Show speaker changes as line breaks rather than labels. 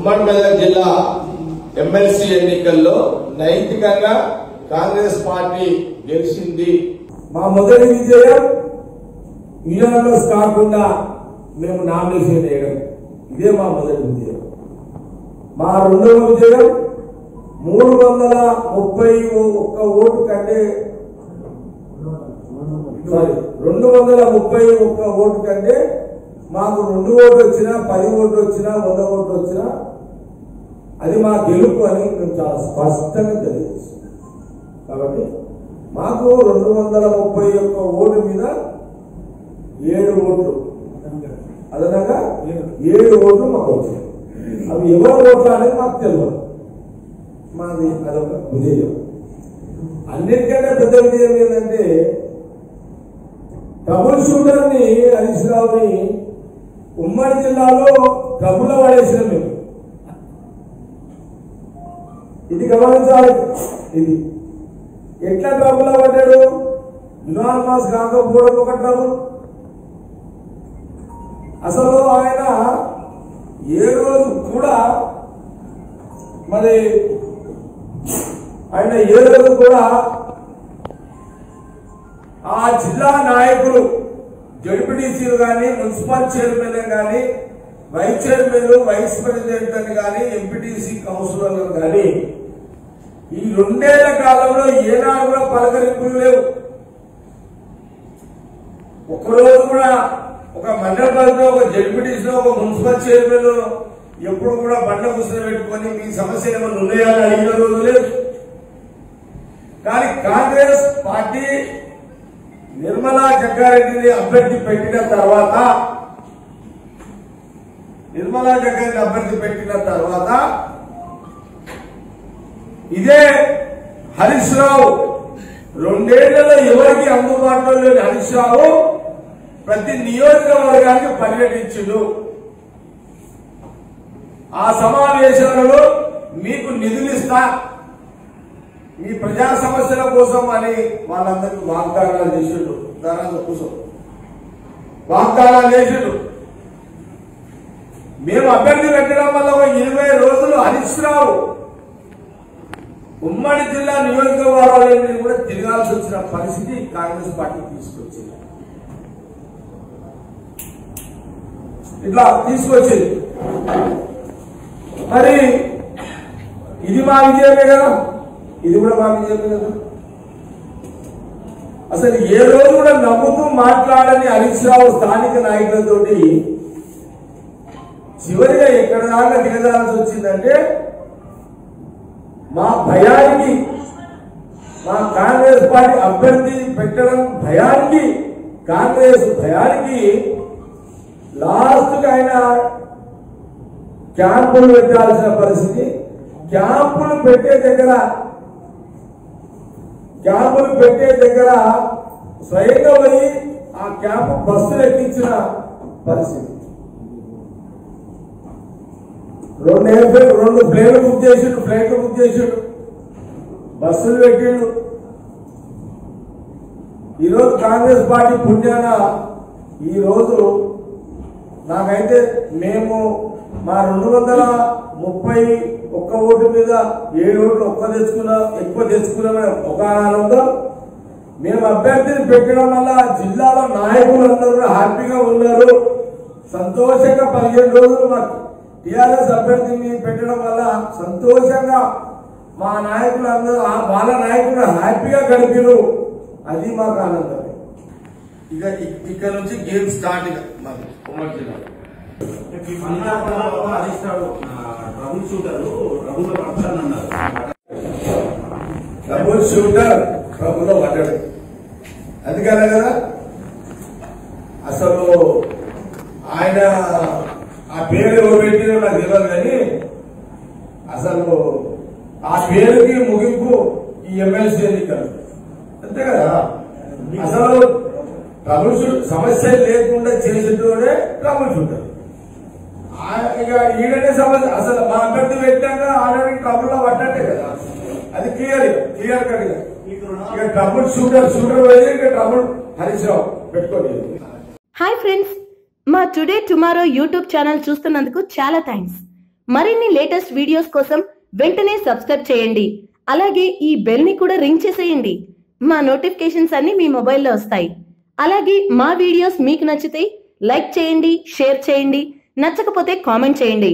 ఉమ్మడి మెదక్ జిల్లా ఎమ్మెల్సీ ఎన్నికల్లో నైతికంగా కాంగ్రెస్ పార్టీ గెలిచింది.
మా మొదటి విజయం యునానిమస్ కాకుండా మేము నామినేషన్ వేయడం, ఇదే మా మొదటి విజయం. మా రెండవ విజయం 331 ఓటు కంటే 231 ఓటు కంటే మాకు 2 ఓట్లు వచ్చినా 10 ఓట్లు వచ్చినా 100 ఓట్లు వచ్చినా అది మా గెలుపు అని మేము చాలా స్పష్టంగా తెలియజేస్తాం. కాబట్టి మాకు 231 ఓటు మీద 7 ఓట్లు అదనంగా 7 ఓట్లు మాకు వచ్చాయి. అవి ఎవరు ఓట్లు అనేది మాకు తెలియదు. మాది అదొక విజయం. అన్నిటికంటే పెద్ద విజయం ఏంటంటే ట్రబుల్ షూటర్ ని హరీష్ రావుని ఉమ్మడి జిల్లాలో ట్రబుల్ పడేసిన మేము. ఇది గమనించాలి. ఇది ఎట్లా ట్రబుల్ పడ్డాడు? యునానిమస్ కాకపోవడం ఒక ట్రబుల్. అసలు ఆయన ఏ రోజు కూడా ఆ జిల్లా నాయకులు జడ్పీటీసీలు కానీ మున్సిపల్ చైర్మన్ కానీ వైస్ చైర్మన్ వైస్ ప్రెసిడెంట్ అని కానీ ఎంపీటీసీ కౌన్సిలర్లు కానీ ఈ 2 ఏళ్ల కాలంలో ఏనాడు కూడా పలకరింపులు లేవు. ఒక్కరోజు కూడా ఒక మండల పరిధిలో ఒక జడ్పీటీసీలో ఒక మున్సిపల్ చైర్మన్ ఎప్పుడు కూడా బండ కూర్చొని పెట్టుకొని మీ సమస్యలు ఏమైనా ఉన్నాయని అడిగిన రోజు లేదు. కానీ కాంగ్రెస్ పార్టీ నిర్మలా జగ్గారెడ్డిని అభ్యర్థి పెట్టిన తర్వాత ఇదే హరీష్ రావు 2 ఏళ్లలో ఎవరికి అందుబాటులో లేని హరీష్ రావు ప్రతి నియోజకవర్గానికి పర్యటించుడు. ఆ సమావేశాలలో మీకు నిధులు ఇస్తా, మీ ప్రజా సమస్యల కోసం అని వాళ్ళందరికీ వాగ్దానాలు చేసిండు. ధరల కోసం వాగ్దానాలు చేసిండు. మేము అభ్యర్థి పెట్టడం వల్ల 20 రోజులు హరీష్ రావు ఉమ్మడి జిల్లా నియోజకవర్గాలన్నీ కూడా తిరగాల్సి వచ్చిన పరిస్థితి కాంగ్రెస్ పార్టీ తీసుకొచ్చింది. ఇట్లా తీసుకొచ్చింది. మరి ఇది మా విజయమే కదా, ఇది కూడా మా విజయమే కదా. అసలు ఏ రోజు కూడా నవ్వుతూ మాట్లాడని హరీష్ రావు స్థానిక నాయకులతోటి చివరిగా ఎక్కడ దాకా దిగజాల్సి వచ్చిందంటే మా భయానికి, మా కాంగ్రెస్ పార్టీ అభ్యర్థి పెట్టడం భయానికి, కాంగ్రెస్ భయానికి లాస్ట్ గా ఆయన క్యాంపులు పెట్టాల్సిన పరిస్థితి. క్యాంపులు పెట్టే దగ్గర స్వయంగా పోయి ఆ క్యాంపు బస్సులు ఎక్కించిన పరిస్థితి. 2 ఫ్లైట్లు బుక్ చేసిండు, బస్సులు పెట్టిండు. ఈరోజు కాంగ్రెస్ పార్టీ పుణ్యాన ఈరోజు నాకైతే మేము మా 231 ఓటు మీద 7 ఓట్లు ఎక్కువ తెచ్చుకున్నామే ఒక ఆనందం. మేము అభ్యర్థిని పెట్టడం వల్ల జిల్లాలో నాయకులందరూ హ్యాపీగా ఉన్నారు, సంతోషంగా 15 రోజులు మాకు టీఆర్ఎస్ అభ్యర్థిని పెట్టడం వల్ల సంతోషంగా మా నాయకులందరూ వాళ్ళ నాయకులు హ్యాపీగా గడిపారు. అది మాకు ఆనందం.
ఇక్కడ నుంచి గేమ్ స్టార్ట్ మాకు ఉమ్మడి జిల్లా. ట్రబుల్ షూటర్ ట్రబుల్లో పడ్డాడు. అందుకనే కదా అసలు ఆయన ఆ పేరు ఎవరు పెట్టినో నాకు తెలియదు, కానీ అసలు ఆ పేరుకి ముగింపు ఈ ఎమ్మెల్సీ ఎన్నికలు అంతే కదా. అసలు ట్రబుల్ షూటర్ సమస్య లేకుండా చేసేటోడే ట్రబుల్ షూటర్. ఇక ఈడనే సమస్య అసలు మా అభ్యర్థి పెట్టాక ఆల్రెడీ ట్రబుల్ లో పడ్డట్టే కదా. అది క్లియర్ కట్ గా ఇక ట్రబుల్ షూటర్ పోయి ఇక ట్రబుల్ హరీష్ రావు పెట్టుకోండి.
హాయ్ ఫ్రెండ్స్, మా టుడే టుమారో యూట్యూబ్ ఛానల్ చూస్తున్నందుకు చాలా థ్యాంక్స్. మరిన్ని లేటెస్ట్ వీడియోస్ కోసం వెంటనే సబ్స్క్రైబ్ చేయండి. అలాగే ఈ బెల్ ని కూడా రింగ్ చేసేయండి. మా నోటిఫికేషన్స్ అన్ని మీ మొబైల్లో వస్తాయి. అలాగే మా వీడియోస్ మీకు నచ్చితే లైక్ చేయండి, షేర్ చేయండి, నచ్చకపోతే కామెంట్ చేయండి.